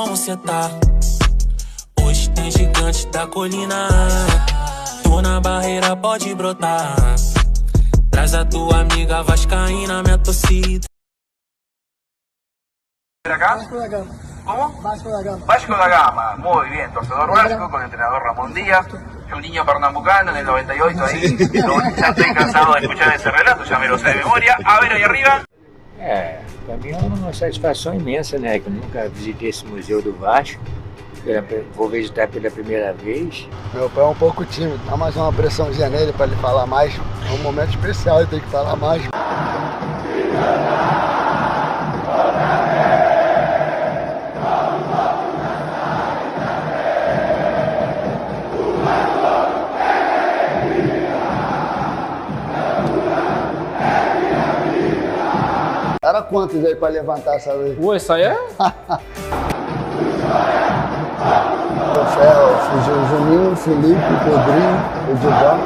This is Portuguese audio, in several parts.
você tá. Hoje tem gigante da colina. Tô na barreira, pode brotar. Traz a tua amiga vascaína, minha torcida. Acá? ¿Cómo? Vasco da Gama. Vasco da Gama, muy bien. Torcedor vasco con el entrenador Ramón Díaz. Un niño pernambucano en el 98 ahí. Ya estoy cansado de escuchar ese relato, ya me lo sé de memoria. A ver, ahí arriba. Para mim é uma satisfação imensa, né? Que eu nunca visitei esse museu do Vasco. Vou visitar pela primeira vez. Meu pai é um pouco tímido, dá mais uma pressãozinha nele para ele falar mais. É um momento especial, ele tem que falar mais. Era quantos aí para levantar essa luz? Isso aí é? O Juninho, o Felipe, o Pedrinho, o Dudão.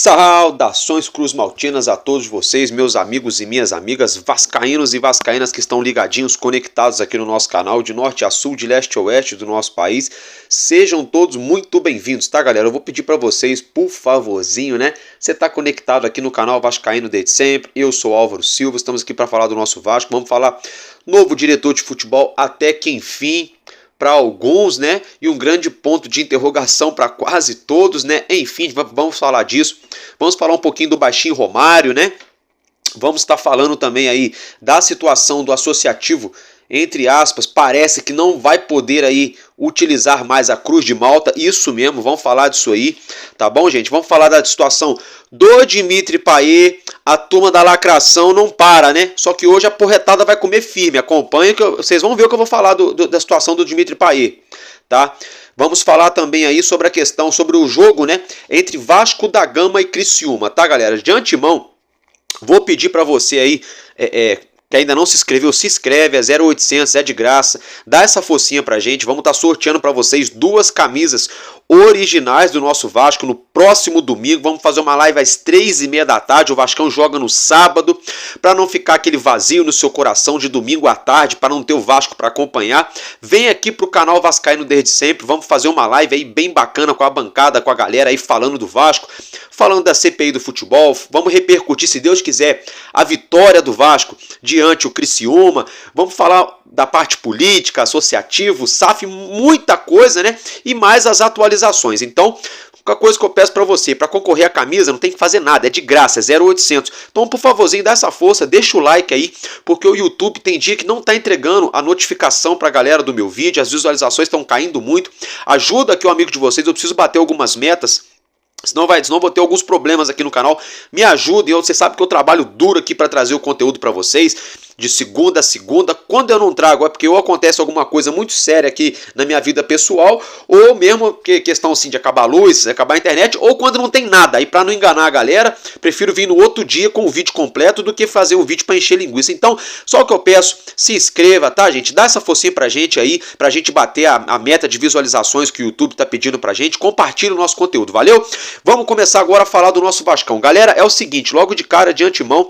Saudações cruzmaltinas a todos vocês, meus amigos e minhas amigas vascaínos e vascaínas que estão ligadinhos, conectados aqui no nosso canal, de norte a sul, de leste a oeste do nosso país. Sejam todos muito bem-vindos, tá, galera? Eu vou pedir para vocês, por favorzinho, né? Você tá conectado aqui no canal Vascaíno desde sempre. Eu sou Álvaro Silva, estamos aqui para falar do nosso Vasco. Vamos falar novo diretor de futebol até que enfim, para alguns, né? E um grande ponto de interrogação para quase todos, né? Enfim, vamos falar disso. Vamos falar um pouquinho do Baixinho Romário, né? Vamos estar falando também aí da situação do associativo, entre aspas, parece que não vai poder aí utilizar mais a Cruz de Malta. Isso mesmo, vamos falar disso aí, tá bom, gente? Vamos falar da situação do Dimitri Payet. A turma da lacração não para, né? Só que hoje a porretada vai comer firme. Acompanha que vocês vão ver o que eu vou falar da situação do Dimitri Payet, tá? Vamos falar também aí sobre a questão, sobre o jogo, né? Entre Vasco da Gama e Criciúma, tá, galera? De antemão, vou pedir para você aí, que ainda não se inscreveu, se inscreve, é 0800, é de graça, dá essa focinha pra gente, vamos estar sorteando pra vocês 2 camisas originais do nosso Vasco no próximo domingo. Vamos fazer uma live às 3h30 da tarde, o Vascão joga no sábado, pra não ficar aquele vazio no seu coração de domingo à tarde, para não ter o Vasco pra acompanhar. Vem aqui pro canal Vascaíno desde sempre, vamos fazer uma live aí bem bacana com a bancada, com a galera aí falando do Vasco, falando da CPI do futebol, vamos repercutir, se Deus quiser, a vitória do Vasco diante o Criciúma, vamos falar da parte política, associativo, SAF, muita coisa, né? E mais as atualizações. Então, qualquer coisa que eu peço para você, para concorrer à camisa, não tem que fazer nada, é de graça, é 0800. Então, por favorzinho, dá essa força, deixa o like aí, porque o YouTube tem dia que não tá entregando a notificação pra galera do meu vídeo, as visualizações estão caindo muito. Ajuda aqui o amigo de vocês, eu preciso bater algumas metas. Senão vou ter alguns problemas aqui no canal. Me ajudem, você sabe que eu trabalho duro aqui para trazer o conteúdo para vocês, de segunda a segunda. Quando eu não trago é porque ou acontece alguma coisa muito séria aqui na minha vida pessoal, ou mesmo questão assim de acabar a luz, acabar a internet, ou quando não tem nada. Aí para não enganar a galera, prefiro vir no outro dia com o vídeo completo do que fazer um vídeo para encher linguiça. Então, só o que eu peço, se inscreva, tá, gente? Dá essa forcinha pra gente aí, pra gente bater a meta de visualizações que o YouTube tá pedindo pra gente. Compartilhe o nosso conteúdo, valeu? Vamos começar agora a falar do nosso Vascão. Galera, é o seguinte, logo de cara, de antemão,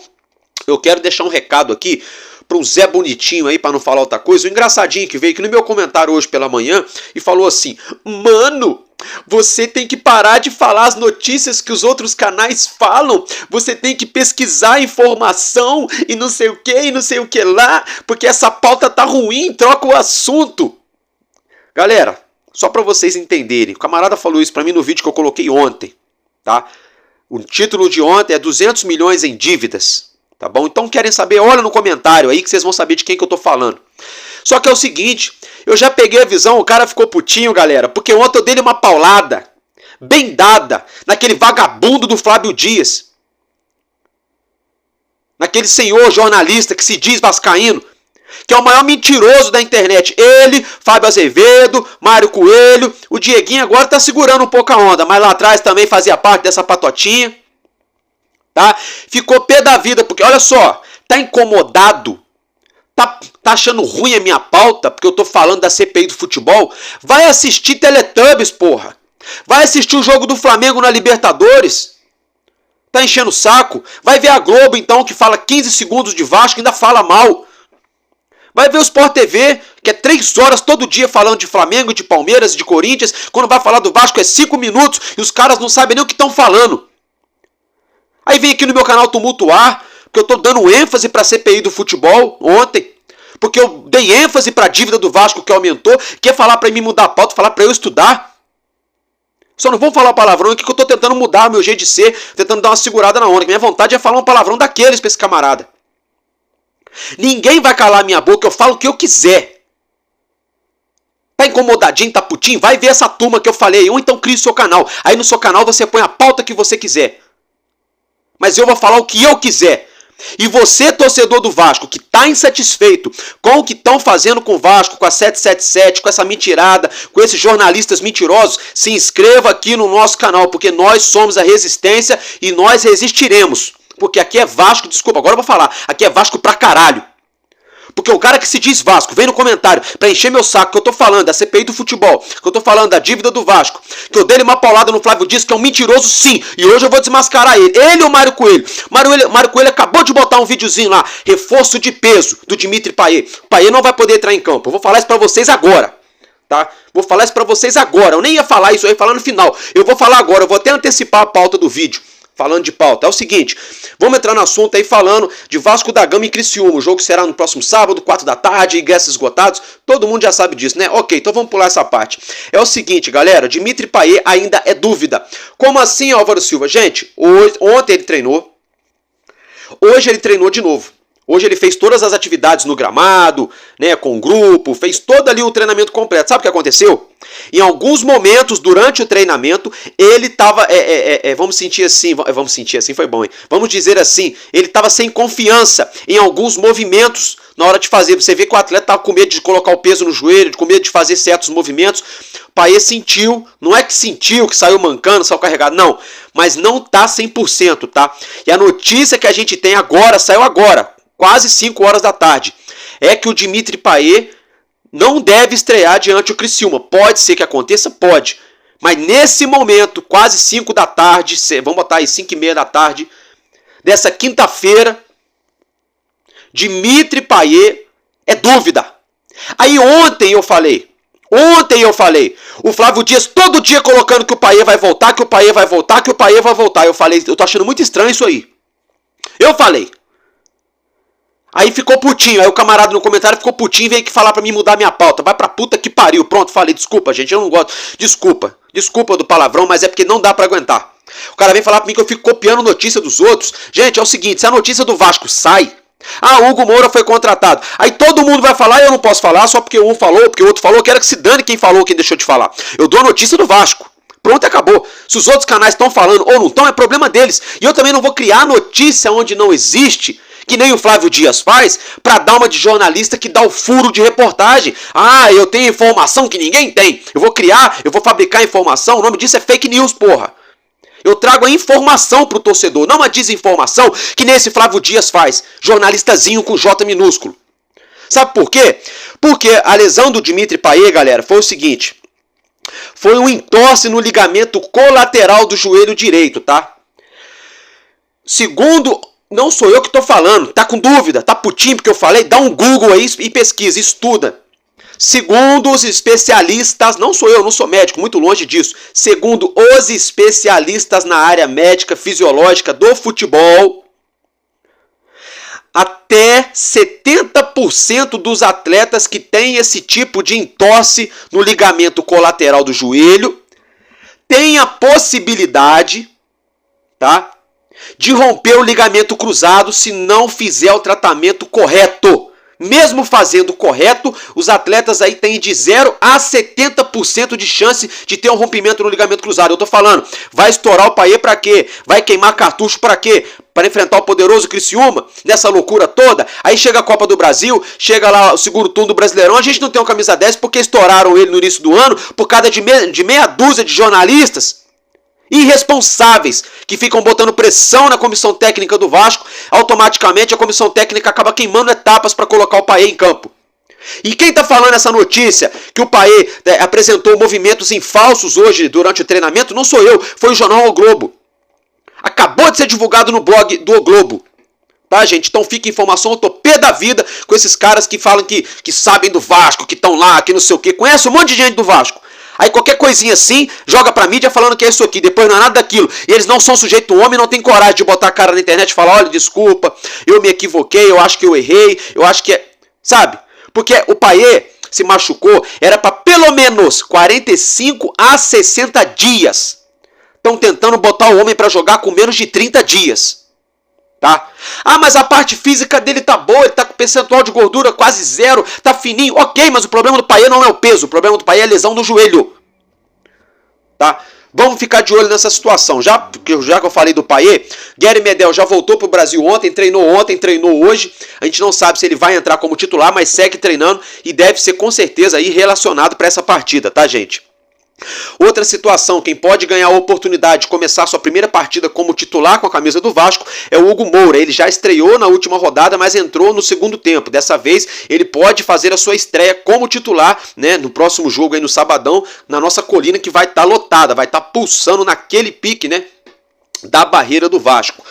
eu quero deixar um recado aqui para um Zé Bonitinho aí, para não falar outra coisa, o engraçadinho que veio aqui no meu comentário hoje pela manhã e falou assim: mano, você tem que parar de falar as notícias que os outros canais falam, você tem que pesquisar informação e não sei o que, e não sei o que lá, porque essa pauta tá ruim, troca o assunto. Galera, só para vocês entenderem, o camarada falou isso para mim no vídeo que eu coloquei ontem, tá? O título de ontem é 200 milhões em dívidas, tá bom? Então querem saber? Olha no comentário aí que vocês vão saber de quem que eu tô falando. Só que é o seguinte, eu já peguei a visão, o cara ficou putinho, galera, porque ontem eu dei uma paulada. bem dada naquele vagabundo do Flávio Dias. Naquele senhor jornalista que se diz vascaíno, que é o maior mentiroso da internet. Ele, Fábio Azevedo, Mário Coelho, o Dieguinho agora está segurando um pouco a onda, mas lá atrás também fazia parte dessa patotinha. Tá? Ficou pé da vida, porque olha só, tá incomodado, tá achando ruim a minha pauta, porque eu tô falando da CPI do futebol? Vai assistir Teletubbies, porra. Vai assistir o jogo do Flamengo na Libertadores. Tá enchendo o saco? Vai ver a Globo, então, que fala 15 segundos de Vasco e ainda fala mal. Vai ver o Sport TV, que é 3 horas todo dia falando de Flamengo, de Palmeiras, de Corinthians. Quando vai falar do Vasco é 5 minutos e os caras não sabem nem o que estão falando. Aí vem aqui no meu canal tumultuar, porque eu tô dando ênfase pra CPI do futebol ontem. Porque eu dei ênfase pra dívida do Vasco que aumentou. Quer falar pra mim mudar a pauta, falar pra eu estudar. Só não vou falar palavrão aqui que eu tô tentando mudar o meu jeito de ser, tentando dar uma segurada na onda. Minha vontade é falar um palavrão daqueles pra esse camarada. Ninguém vai calar minha boca, eu falo o que eu quiser. Tá incomodadinho, tá putinho? Vai ver essa turma que eu falei. Ou então crie o seu canal. Aí no seu canal você põe a pauta que você quiser. Mas eu vou falar o que eu quiser. E você, torcedor do Vasco, que está insatisfeito com o que estão fazendo com o Vasco, com a 777, com essa mentirada, com esses jornalistas mentirosos, se inscreva aqui no nosso canal, porque nós somos a resistência e nós resistiremos. Porque aqui é Vasco, desculpa, agora eu vou falar, aqui é Vasco pra caralho. Porque o cara que se diz Vasco vem no comentário pra encher meu saco que eu tô falando da CPI do futebol, que eu tô falando da dívida do Vasco, que eu dei uma paulada no Flávio Dias, que é um mentiroso sim, e hoje eu vou desmascarar ele. Ele ou o Mário Coelho? Mário Coelho acabou de botar um videozinho lá, reforço de peso do Dimitri Payet. O Payet não vai poder entrar em campo. Eu vou falar isso pra vocês agora. Tá? Vou falar isso pra vocês agora. Eu nem ia falar isso, eu ia falar no final. Eu vou falar agora, eu vou até antecipar a pauta do vídeo. Falando de pauta, é o seguinte, vamos entrar no assunto aí falando de Vasco da Gama e Criciúma. O jogo será no próximo sábado, 4 da tarde, ingressos esgotados, todo mundo já sabe disso, né? Ok, então vamos pular essa parte. É o seguinte, galera, Dimitri Payet ainda é dúvida. Como assim, Álvaro Silva? Gente, ontem ele treinou, hoje ele treinou de novo. Hoje ele fez todas as atividades no gramado, né, com o grupo, fez todo ali o treinamento completo. Sabe o que aconteceu? Em alguns momentos, durante o treinamento, ele estava, vamos sentir assim foi bom, hein? Vamos dizer assim, ele estava sem confiança em alguns movimentos na hora de fazer. Você vê que o atleta estava com medo de colocar o peso no joelho, com medo de fazer certos movimentos. O Payet sentiu, não é que sentiu, que saiu mancando, saiu carregado, não. Mas não tá 100%, tá? E a notícia que a gente tem agora, saiu agora, quase 5 horas da tarde, é que o Dimitri Payet não deve estrear diante do Criciúma. Pode ser que aconteça? Pode. Mas nesse momento, quase 5 da tarde, vamos botar aí 5:30 da tarde, dessa quinta-feira, Dimitri Payet é dúvida. Aí ontem eu falei, o Flávio Dias todo dia colocando que o Payet vai voltar, que o Payet vai voltar, que o Payet vai voltar. Eu falei, eu tô achando muito estranho isso aí. Eu falei. Aí ficou putinho, aí o camarada no comentário ficou putinho e veio aqui falar pra mim mudar minha pauta. Vai pra puta que pariu. Pronto, falei, desculpa gente, eu não gosto. Desculpa do palavrão, mas é porque não dá pra aguentar. O cara vem falar pra mim que eu fico copiando notícia dos outros. Gente, é o seguinte, se a notícia do Vasco sai, Hugo Moura foi contratado. Aí todo mundo vai falar e eu não posso falar só porque um falou, porque o outro falou. Eu quero que se dane quem falou, quem deixou de falar. Eu dou a notícia do Vasco. Pronto, acabou. Se os outros canais estão falando ou não estão, é problema deles. E eu também não vou criar notícia onde não existe, que nem o Flávio Dias faz, para dar uma de jornalista que dá o furo de reportagem. Eu tenho informação que ninguém tem. Eu vou fabricar informação, o nome disso é fake news, porra. Eu trago a informação pro torcedor, não uma desinformação que nem esse Flávio Dias faz, jornalistazinho com J minúsculo. Sabe por quê? Porque a lesão do Dimitri Payet, galera, foi o seguinte. Foi um entorse no ligamento colateral do joelho direito, tá? Segundo... Não sou eu que estou falando, tá com dúvida, tá putinho porque eu falei? Dá um Google aí e pesquisa, estuda. Segundo os especialistas, não sou eu, não sou médico, muito longe disso. Segundo os especialistas na área médica fisiológica do futebol, até 70% dos atletas que têm esse tipo de entorse no ligamento colateral do joelho têm a possibilidade, tá, de romper o ligamento cruzado se não fizer o tratamento correto. mesmo fazendo correto, os atletas aí têm de 0 a 70% de chance de ter um rompimento no ligamento cruzado. Eu tô falando, vai estourar o Payet pra quê? Vai queimar cartucho pra quê? Para enfrentar o poderoso Criciúma, nessa loucura toda. Aí chega a Copa do Brasil, chega lá o segundo turno do Brasileirão, a gente não tem um camisa 10 porque estouraram ele no início do ano por causa de meia dúzia de jornalistas irresponsáveis que ficam botando pressão na comissão técnica do Vasco. Automaticamente a comissão técnica acaba queimando etapas para colocar o Payet em campo. E quem está falando essa notícia que o Payet apresentou movimentos em falsos hoje durante o treinamento não sou eu, foi o jornal O Globo. Acabou de ser divulgado no blog do O Globo. Tá, gente? Então fica informação, eu tô pé da vida com esses caras que falam que sabem do Vasco, que estão lá, que não sei o que. Conhece um monte de gente do Vasco. Aí qualquer coisinha assim, joga pra mídia falando que é isso aqui, depois não é nada daquilo. E eles não são sujeito homem, não tem coragem de botar a cara na internet e falar, olha, desculpa, eu me equivoquei, eu acho que eu errei, eu acho que é... Sabe? Porque o Payet se machucou, era pra pelo menos 45 a 60 dias. Estão tentando botar o homem pra jogar com menos de 30 dias. Tá? Ah, mas a parte física dele tá boa, ele tá com percentual de gordura quase 0, tá fininho, ok, mas o problema do Payet não é o peso, o problema do Payet é a lesão do joelho. Tá? Vamos ficar de olho nessa situação. Já que eu falei do Payet, Gary Medel já voltou pro Brasil ontem, treinou hoje. A gente não sabe se ele vai entrar como titular, mas segue treinando e deve ser com certeza aí relacionado para essa partida, tá, gente? Outra situação, quem pode ganhar a oportunidade de começar sua primeira partida como titular com a camisa do Vasco é o Hugo Moura. Ele já estreou na última rodada, mas entrou no segundo tempo. Dessa vez ele pode fazer a sua estreia como titular, né, no próximo jogo aí no sabadão, na nossa colina que vai estar lotada, vai estar pulsando naquele pique, né, da barreira do Vasco.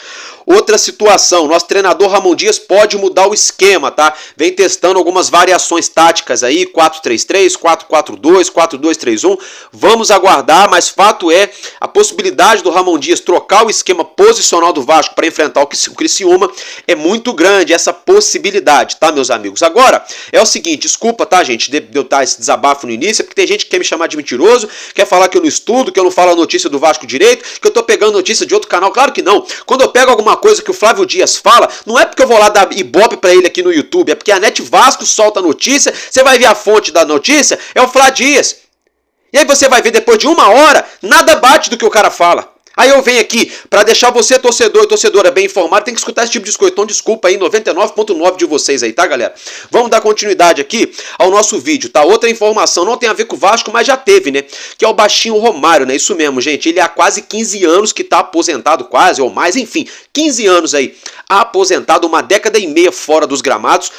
Outra situação, nosso treinador Ramon Dias pode mudar o esquema, tá? Vem testando algumas variações táticas aí, 4-3-3, 4-4-2, 4-2-3-1. Vamos aguardar, mas fato é, a possibilidade do Ramon Dias trocar o esquema posicional do Vasco para enfrentar o Criciúma é muito grande, essa possibilidade, tá, meus amigos? Agora, é o seguinte, desculpa, tá, gente, de eu dar esse desabafo no início, porque tem gente que quer me chamar de mentiroso, quer falar que eu não estudo, que eu não falo a notícia do Vasco direito, que eu tô pegando notícia de outro canal. Claro que não. Quando eu pego alguma coisa que o Flávio Dias fala, não é porque eu vou lá dar ibope pra ele aqui no YouTube, é porque a Net Vasco solta a notícia, você vai ver a fonte da notícia, é o Flávio Dias. E aí você vai ver depois de 1 hora, nada bate do que o cara fala. Aí eu venho aqui para deixar você, torcedor e torcedora, bem informado, tem que escutar esse tipo de coisa. Então desculpa aí, 99,9 de vocês aí, tá, galera? Vamos dar continuidade aqui ao nosso vídeo, tá? Outra informação, não tem a ver com o Vasco, mas já teve, né? Que é o baixinho Romário, né? Isso mesmo, gente. Ele há quase 15 anos que tá aposentado, quase, ou mais, enfim. 15 anos aí, aposentado, 1 década e meia fora dos gramados.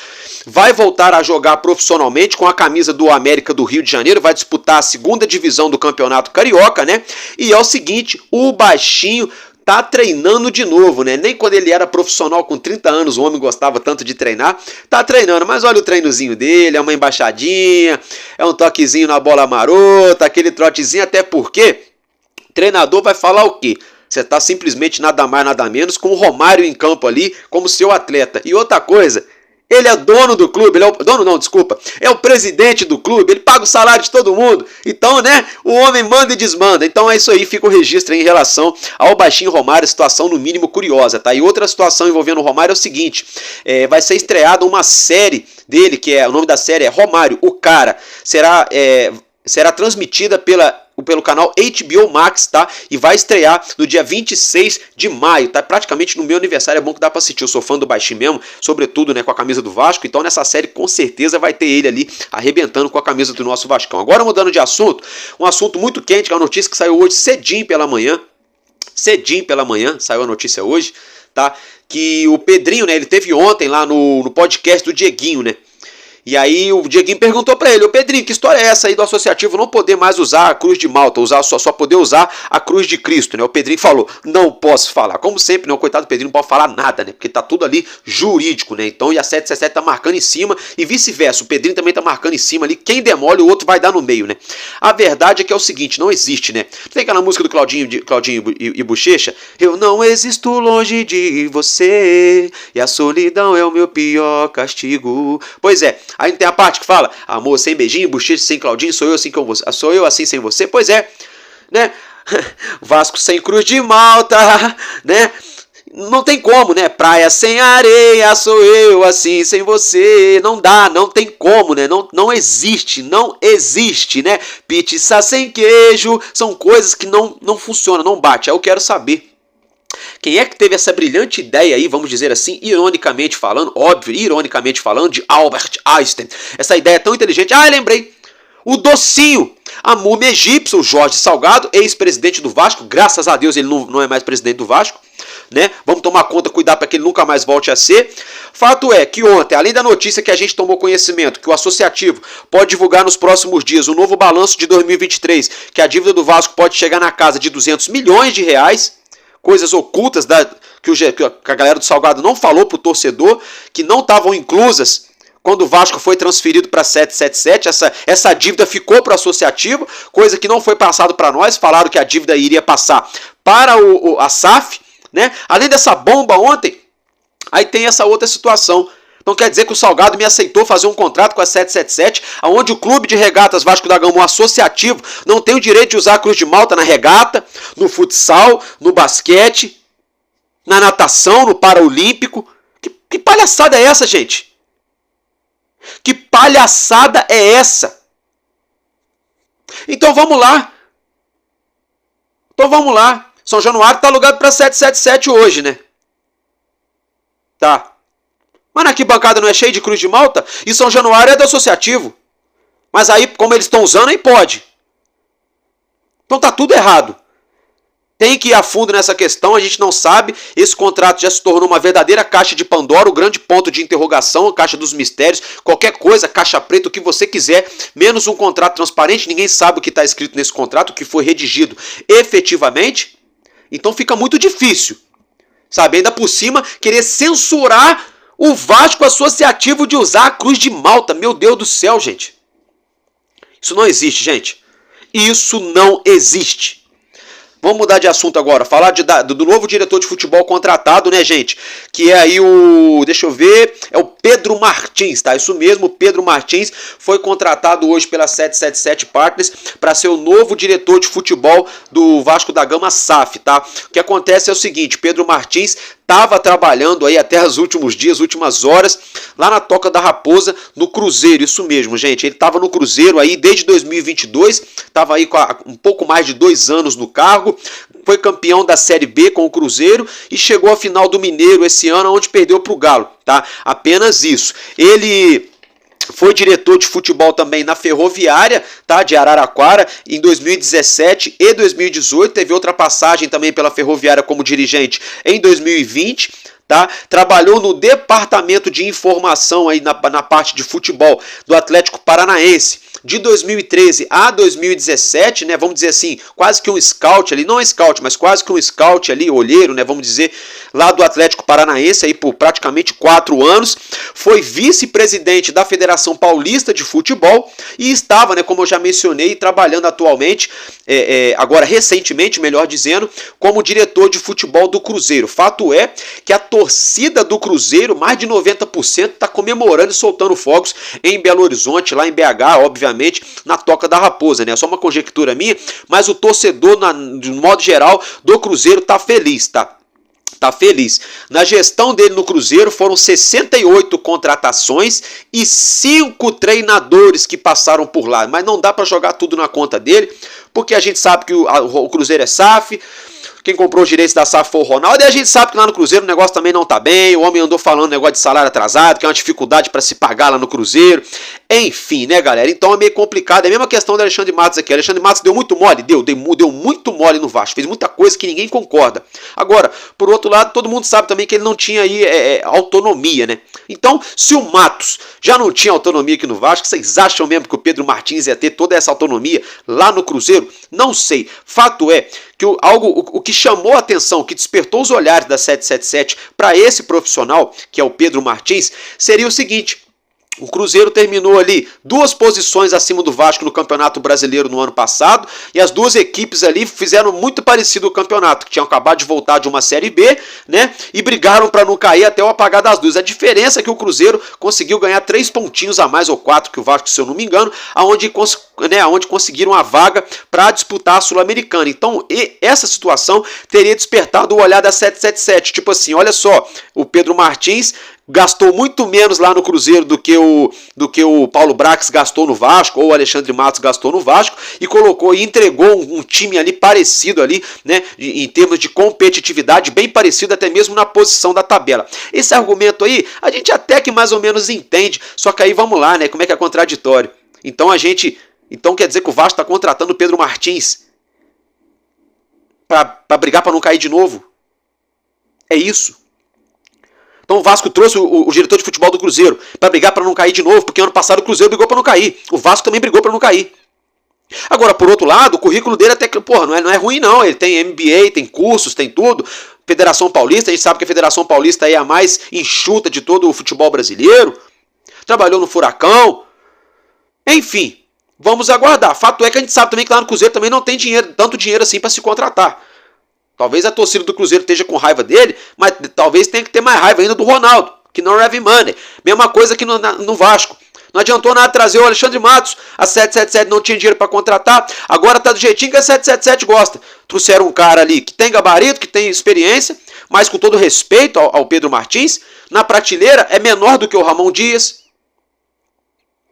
Vai voltar a jogar profissionalmente com a camisa do América do Rio de Janeiro, vai disputar a 2ª divisão do Campeonato Carioca, né? E é o seguinte, o baixinho tá treinando de novo, né? Nem quando ele era profissional com 30 anos o homem gostava tanto de treinar. Tá treinando, mas olha o treinozinho dele, é uma embaixadinha, é um toquezinho na bola marota, aquele trotezinho, até porque o treinador vai falar o quê? Você tá simplesmente nada mais, nada menos com o Romário em campo ali como seu atleta. E outra coisa, ele é dono do clube, é o presidente do clube, ele paga o salário de todo mundo. Então, né, o homem manda e desmanda. Então é isso aí, fica o registro aí em relação ao baixinho Romário, situação no mínimo curiosa, tá? E outra situação envolvendo o Romário é o seguinte, vai ser estreada uma série dele, o nome da série é Romário, o Cara, será transmitida pelo canal HBO Max, tá? E vai estrear no dia 26 de maio, tá? Praticamente no meu aniversário, é bom que dá pra assistir. Eu sou fã do baixinho mesmo, sobretudo, né, com a camisa do Vasco. Então nessa série com certeza vai ter ele ali arrebentando com a camisa do nosso Vascão. Agora mudando de assunto, um assunto muito quente, que é uma notícia que saiu hoje cedinho pela manhã, saiu a notícia hoje, tá? Que o Pedrinho, né, ele teve ontem lá no podcast do Dieguinho, né? E aí o Dieguinho perguntou pra ele, ô Pedrinho, que história é essa aí do associativo não poder mais usar a cruz de Malta, só poder usar a cruz de Cristo, né? O Pedrinho falou, não posso falar. Como sempre, né? O coitado do Pedrinho não pode falar nada, né? Porque tá tudo ali jurídico, né? Então, e a 777 tá marcando em cima e vice-versa. O Pedrinho também tá marcando em cima ali. Quem demole, o outro vai dar no meio, né? A verdade é que é o seguinte, não existe, né? Tem aquela música do Claudinho e Bochecha? Eu não existo longe de você e a solidão é o meu pior castigo. Pois é. Aí tem a parte que fala, amor sem beijinho, bochecha sem Claudinho, sou eu assim sem você, pois é, né? Vasco sem cruz de Malta, né? Não tem como, né? Praia sem areia, sou eu assim sem você. Não dá, não tem como, né? Não existe, né? Pizza sem queijo, são coisas que não funcionam, não bate. Aí eu quero saber, quem é que teve essa brilhante ideia aí, vamos dizer assim, ironicamente falando, óbvio, ironicamente falando, de Albert Einstein. Essa ideia tão inteligente. Ah, lembrei. O docinho, a múmia egípcia, o Jorge Salgado, ex-presidente do Vasco. Graças a Deus ele não é mais presidente do Vasco, né? Vamos tomar conta, cuidar para que ele nunca mais volte a ser. Fato é que ontem, além da notícia que a gente tomou conhecimento, que o Associativo pode divulgar nos próximos dias o novo balanço de 2023, que a dívida do Vasco pode chegar na casa de 200 milhões de reais, coisas ocultas que a galera do Salgado não falou para o torcedor, que não estavam inclusas quando o Vasco foi transferido para 777, essa dívida ficou para o Associativo, coisa que não foi passado para nós. Falaram que a dívida iria passar para a SAF, né? Além dessa bomba ontem, aí tem essa outra situação. Então quer dizer que o Salgado me aceitou fazer um contrato com a 777, onde o Clube de Regatas Vasco da Gama, o Associativo, não tem o direito de usar a Cruz de Malta na regata, no futsal, no basquete, na natação, no Paraolímpico. Que palhaçada é essa, gente? Que palhaçada é essa? Então vamos lá. São Januário está alugado para 777 hoje, né? Tá. Mas na arquibancada não é cheio de Cruz de Malta? E São Januário é do Associativo. Mas aí, como eles estão usando, aí pode. Então tá tudo errado. Tem que ir a fundo nessa questão, a gente não sabe. Esse contrato já se tornou uma verdadeira caixa de Pandora, o grande ponto de interrogação, a caixa dos mistérios, qualquer coisa, caixa preta, o que você quiser, menos um contrato transparente. Ninguém sabe o que está escrito nesse contrato, o que foi redigido efetivamente. Então fica muito difícil, sabe? Ainda por cima, querer censurar o Vasco Associativo de usar a Cruz de Malta. Meu Deus do céu, gente. Isso não existe, gente. Isso não existe. Vamos mudar de assunto agora, falar do novo diretor de futebol contratado, né, gente? Que é aí deixa eu ver, é o Pedro Martins, tá? Isso mesmo, o Pedro Martins foi contratado hoje pela 777 Partners para ser o novo diretor de futebol do Vasco da Gama SAF, tá? O que acontece é o seguinte, Pedro Martins estava trabalhando aí até os últimos dias, últimas horas, lá na Toca da Raposa, no Cruzeiro, isso mesmo, gente. Ele estava no Cruzeiro aí desde 2022, estava aí com um pouco mais de 2 anos no cargo, foi campeão da Série B com o Cruzeiro e chegou à final do Mineiro esse ano, onde perdeu para o Galo, tá? Apenas isso. Ele foi diretor de futebol também na Ferroviária, tá, de Araraquara, em 2017 e 2018. Teve outra passagem também pela Ferroviária como dirigente em 2020. Tá? Trabalhou no departamento de informação aí na parte de futebol do Atlético Paranaense de 2013 a 2017, né? Vamos dizer assim, quase que um scout ali, não é scout, mas quase que um scout ali, olheiro, né? Vamos dizer, lá do Atlético Paranaense aí por praticamente 4 anos. Foi vice-presidente da Federação Paulista de Futebol e estava, né, como eu já mencionei, trabalhando atualmente, agora recentemente, melhor dizendo, como diretor de futebol do Cruzeiro. Fato é que a torcida do Cruzeiro, mais de 90%, está comemorando e soltando fogos em Belo Horizonte, lá em BH, obviamente, na Toca da Raposa, né? É só uma conjectura minha, mas o torcedor, de modo geral, do Cruzeiro tá feliz, tá? Tá feliz. Na gestão dele no Cruzeiro foram 68 contratações e 5 treinadores que passaram por lá, mas não dá para jogar tudo na conta dele, porque a gente sabe que o Cruzeiro é SAF. Quem comprou os direitos da SAF foi o Ronaldo, e a gente sabe que lá no Cruzeiro o negócio também não tá bem, o homem andou falando negócio de salário atrasado, que é uma dificuldade para se pagar lá no Cruzeiro, enfim, né, galera? Então é meio complicado, é a mesma questão do Alexandre Matos aqui. Alexandre Matos deu muito mole? Deu muito mole no Vasco, fez muita coisa que ninguém concorda. Agora, por outro lado, todo mundo sabe também que ele não tinha aí autonomia, né? Então, se o Matos já não tinha autonomia aqui no Vasco, vocês acham mesmo que o Pedro Martins ia ter toda essa autonomia lá no Cruzeiro? Não sei. Fato é que o que chamou a atenção, que despertou os olhares da 777 para esse profissional, que é o Pedro Martins, seria o seguinte: O Cruzeiro terminou ali 2 posições acima do Vasco no Campeonato Brasileiro no ano passado, e as duas equipes ali fizeram muito parecido o campeonato, que tinham acabado de voltar de uma Série B, né? E brigaram para não cair até o apagar das luzes. A diferença é que o Cruzeiro conseguiu ganhar 3 pontinhos a mais, ou 4 que o Vasco, se eu não me engano, aonde conseguiram a vaga para disputar a Sul-Americana. Então, essa situação teria despertado o olhar da 777. Tipo assim, olha só, o Pedro Martins gastou muito menos lá no Cruzeiro do que o Paulo Brax gastou no Vasco, ou o Alexandre Matos gastou no Vasco, e colocou e entregou um time ali parecido ali, né, em termos de competitividade, bem parecido até mesmo na posição da tabela. Esse argumento aí, a gente até que mais ou menos entende, só que aí vamos lá, né, como é que é contraditório. Então quer dizer que o Vasco está contratando o Pedro Martins para brigar para não cair de novo? É isso. Então o Vasco trouxe o diretor de futebol do Cruzeiro para brigar para não cair de novo, porque ano passado o Cruzeiro brigou para não cair. O Vasco também brigou para não cair. Agora, por outro lado, o currículo dele até que, porra, não é ruim não. Ele tem MBA, tem cursos, tem tudo. Federação Paulista, a gente sabe que a Federação Paulista é a mais enxuta de todo o futebol brasileiro. Trabalhou no Furacão. Enfim, vamos aguardar. Fato é que a gente sabe também que lá no Cruzeiro também não tem tanto dinheiro assim para se contratar. Talvez a torcida do Cruzeiro esteja com raiva dele, mas talvez tenha que ter mais raiva ainda do Ronaldo, que não have money. Mesma coisa que no Vasco. Não adiantou nada trazer o Alexandre Matos, a 777 não tinha dinheiro para contratar, agora tá do jeitinho que a 777 gosta. Trouxeram um cara ali que tem gabarito, que tem experiência, mas com todo respeito ao Pedro Martins, na prateleira é menor do que o Ramon Dias.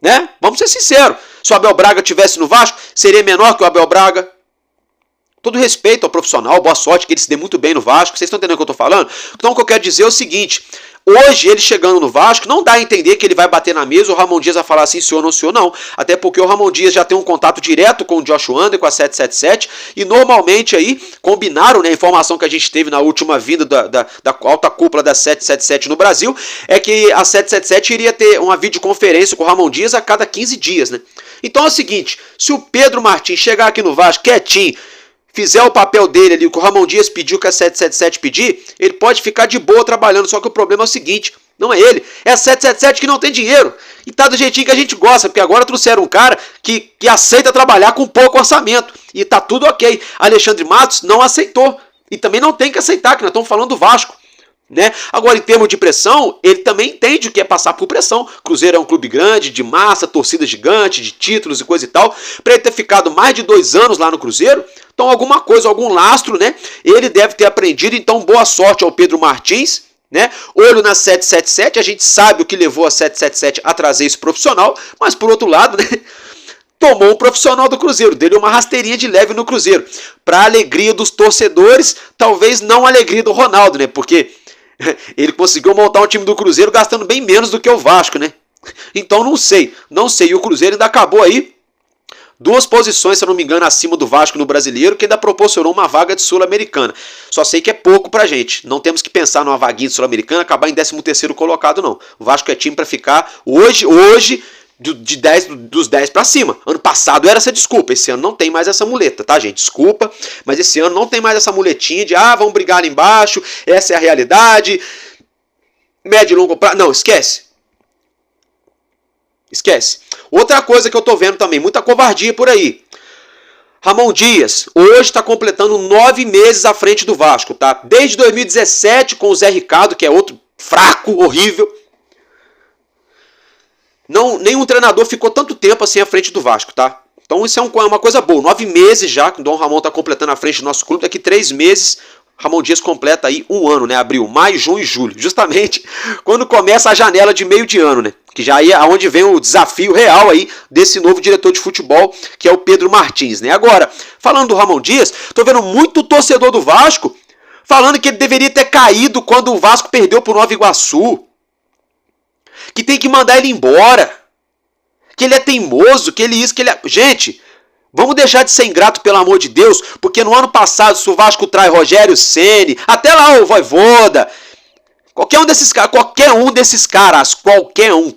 Né? Vamos ser sinceros. Se o Abel Braga estivesse no Vasco, seria menor que o Abel Braga. Todo respeito ao profissional, boa sorte, que ele se dê muito bem no Vasco. Vocês estão entendendo o que eu estou falando? Então o que eu quero dizer é o seguinte: hoje ele chegando no Vasco, não dá a entender que ele vai bater na mesa, o Ramon Dias vai falar assim, senhor, não. Até porque o Ramon Dias já tem um contato direto com o Josh Wander, com a 777, e normalmente aí combinaram, né, a informação que a gente teve na última vinda da alta cúpula da 777 no Brasil, é que a 777 iria ter uma videoconferência com o Ramon Dias a cada 15 dias, né? Então é o seguinte, se o Pedro Martins chegar aqui no Vasco quietinho, fizer o papel dele ali, o que o Ramon Dias pediu, que a 777 pedir, ele pode ficar de boa trabalhando, só que o problema é o seguinte, não é ele, é a 777 que não tem dinheiro, e tá do jeitinho que a gente gosta, porque agora trouxeram um cara que aceita trabalhar com pouco orçamento, e tá tudo ok. Alexandre Matos não aceitou, e também não tem que aceitar, que nós estamos falando do Vasco. Né? Agora, em termos de pressão, ele também entende o que é passar por pressão. Cruzeiro é um clube grande, de massa, torcida gigante, de títulos e coisa e tal. Para ele ter ficado mais de 2 anos lá no Cruzeiro, então alguma coisa, algum lastro, né? Ele deve ter aprendido. Então, boa sorte ao Pedro Martins, né? Olho na 777, a gente sabe o que levou a 777 a trazer esse profissional, mas por outro lado, né? Tomou um profissional do Cruzeiro, deu uma rasteirinha de leve no Cruzeiro. Para alegria dos torcedores, talvez não a alegria do Ronaldo, né? Porque ele conseguiu montar um time do Cruzeiro gastando bem menos do que o Vasco, né? Então não sei. E o Cruzeiro ainda acabou aí 2 posições, se eu não me engano, acima do Vasco no Brasileiro, que ainda proporcionou uma vaga de Sul-Americana. Só sei que é pouco pra gente. Não temos que pensar numa vaguinha de Sul-Americana, acabar em 13º colocado, não. O Vasco é time pra ficar hoje dos 10 pra cima. Ano passado era essa desculpa, esse ano não tem mais essa muleta, tá, gente? Desculpa, mas esse ano não tem mais essa muletinha de vamos brigar ali embaixo, essa é a realidade, médio e longo prazo. Não, esquece. Outra coisa que eu tô vendo também, muita covardia por aí. Ramon Dias, hoje está completando 9 meses à frente do Vasco, tá? Desde 2017 com o Zé Ricardo, que é outro fraco, horrível. Nenhum treinador ficou tanto tempo assim à frente do Vasco, tá? Então isso é uma coisa boa. 9 meses já que o Dom Ramon está completando à frente do nosso clube. Daqui 3 meses, Ramon Dias completa aí 1 ano, né? Abril, maio, junho e julho. Justamente quando começa a janela de meio de ano, né? Que já é onde vem o desafio real aí desse novo diretor de futebol, que é o Pedro Martins, né? Agora, falando do Ramon Dias, tô vendo muito torcedor do Vasco falando que ele deveria ter caído quando o Vasco perdeu pro Nova Iguaçu. Que tem que mandar ele embora. Que ele é teimoso, que ele é... Gente, vamos deixar de ser ingrato, pelo amor de Deus, porque no ano passado, se o Vasco traz Rogério Ceni, até lá o Vojvoda, qualquer um desses caras,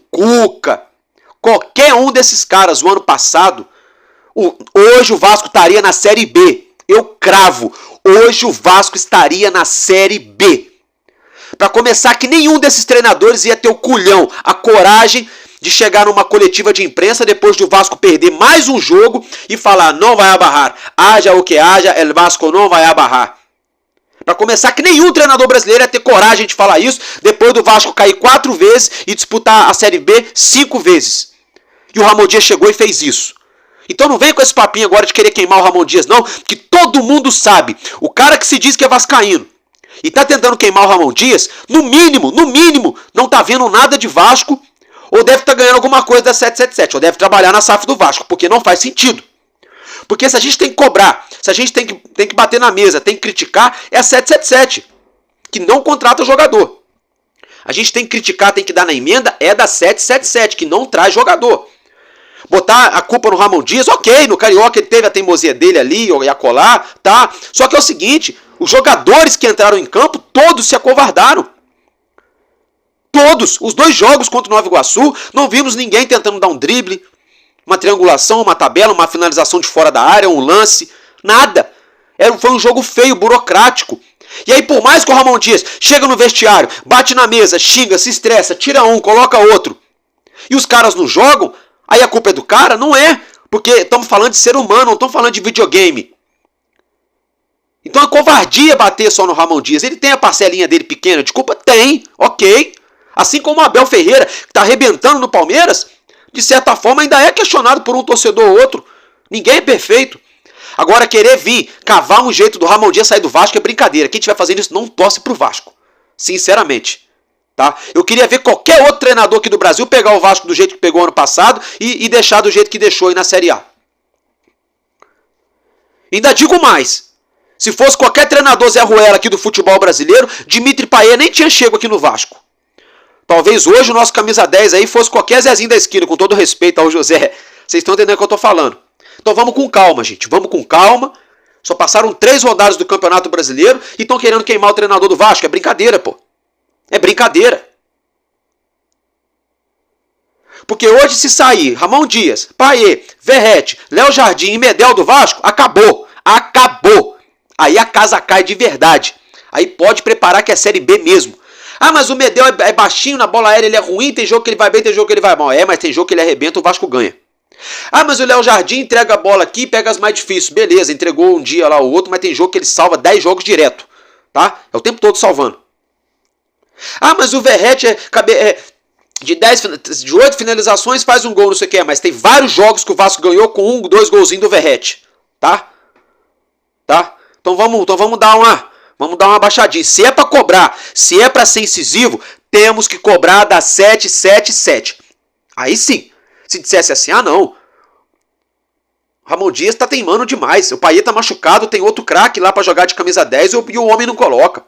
Cuca, qualquer um desses caras, o ano passado, hoje o Vasco estaria na Série B. Eu cravo, hoje o Vasco estaria na Série B. Para começar, que nenhum desses treinadores ia ter o culhão, a coragem de chegar numa coletiva de imprensa depois do Vasco perder mais um jogo e falar, não vai abarrar, haja o que haja, el Vasco não vai abarrar. Para começar, que nenhum treinador brasileiro ia ter coragem de falar isso depois do Vasco cair 4 vezes e disputar a Série B 5 vezes. E o Ramon Dias chegou e fez isso. Então não vem com esse papinho agora de querer queimar o Ramon Dias, não, que todo mundo sabe. O cara que se diz que é vascaíno e tá tentando queimar o Ramon Dias, no mínimo, não tá vendo nada de Vasco, ou deve estar ganhando alguma coisa da 777, ou deve trabalhar na SAF do Vasco, porque não faz sentido. Porque se a gente tem que cobrar, se a gente tem que bater na mesa, tem que criticar, é a 777, que não contrata jogador. A gente tem que criticar, tem que dar na emenda, é da 777, que não traz jogador. Botar a culpa no Ramon Dias, ok, no Carioca ele teve a teimosia dele ali, e acolá, tá? Só que é o seguinte, os jogadores que entraram em campo, todos se acovardaram. Todos, os 2 jogos contra o Nova Iguaçu, não vimos ninguém tentando dar um drible, uma triangulação, uma tabela, uma finalização de fora da área, um lance, nada. Foi um jogo feio, burocrático. E aí, por mais que o Ramon Dias chega no vestiário, bate na mesa, xinga, se estressa, tira um, coloca outro, e os caras não jogam, aí a culpa é do cara? Não é, porque estamos falando de ser humano, não estamos falando de videogame. Então é covardia bater só no Ramon Dias. Ele tem a parcelinha dele pequena de culpa? Tem, ok. Assim como o Abel Ferreira, que está arrebentando no Palmeiras, de certa forma ainda é questionado por um torcedor ou outro. Ninguém é perfeito. Agora querer vir cavar um jeito do Ramon Dias sair do Vasco é brincadeira. Quem estiver fazendo isso não torce pro Vasco. Sinceramente. Tá? Eu queria ver qualquer outro treinador aqui do Brasil pegar o Vasco do jeito que pegou ano passado e deixar do jeito que deixou aí na Série A. Ainda digo mais. Se fosse qualquer treinador Zé Ruela aqui do futebol brasileiro, Dimitri Payet nem tinha chego aqui no Vasco. Talvez hoje o nosso camisa 10 aí fosse qualquer Zezinho da esquina, com todo respeito ao José. Vocês estão entendendo o que eu estou falando. Então vamos com calma, gente. Vamos com calma. Só passaram 3 rodadas do Campeonato Brasileiro e estão querendo queimar o treinador do Vasco. É brincadeira, pô. É brincadeira. Porque hoje se sair Ramon Dias, Payet, Verrete, Léo Jardim e Medel do Vasco, acabou. Acabou. Aí a casa cai de verdade. Aí pode preparar que é Série B mesmo. Ah, mas o Medel é baixinho, na bola aérea ele é ruim, tem jogo que ele vai bem, tem jogo que ele vai mal. É, mas tem jogo que ele arrebenta, o Vasco ganha. Ah, mas o Léo Jardim entrega a bola aqui e pega as mais difíceis. Beleza, entregou um dia lá o outro, mas tem jogo que ele salva 10 jogos direto. Tá? É o tempo todo salvando. Ah, mas o Verrete de 8 finalizações faz um gol, não sei o que. Mas tem vários jogos que o Vasco ganhou com 1, 2 golzinhos do Verrete. Tá? Tá? Então vamos dar uma baixadinha. Se é para cobrar, se é para ser incisivo, temos que cobrar da 777. Aí sim. Se dissesse assim, ah não, Ramon Dias tá teimando demais, o Payet tá machucado, tem outro craque lá para jogar de camisa 10 e o homem não coloca.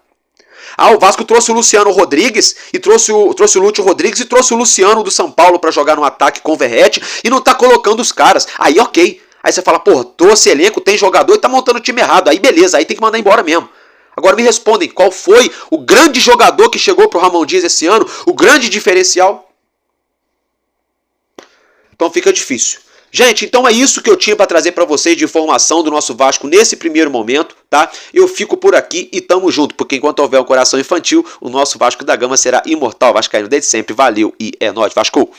Ah, o Vasco trouxe o Luciano Rodrigues, e trouxe o Lúcio Rodrigues e trouxe o Luciano do São Paulo para jogar no ataque com o Verrete e não tá colocando os caras. Aí ok. Aí você fala, porra, trouxe elenco, tem jogador e tá montando o time errado. Aí beleza, aí tem que mandar embora mesmo. Agora me respondem, qual foi o grande jogador que chegou pro Ramon Dias esse ano? O grande diferencial? Então fica difícil. Gente, então é isso que eu tinha para trazer para vocês de informação do nosso Vasco nesse primeiro momento, tá? Eu fico por aqui e tamo junto, porque enquanto houver um coração infantil, o nosso Vasco da Gama será imortal. Vascaíno desde sempre, valeu e é nóis, Vasco!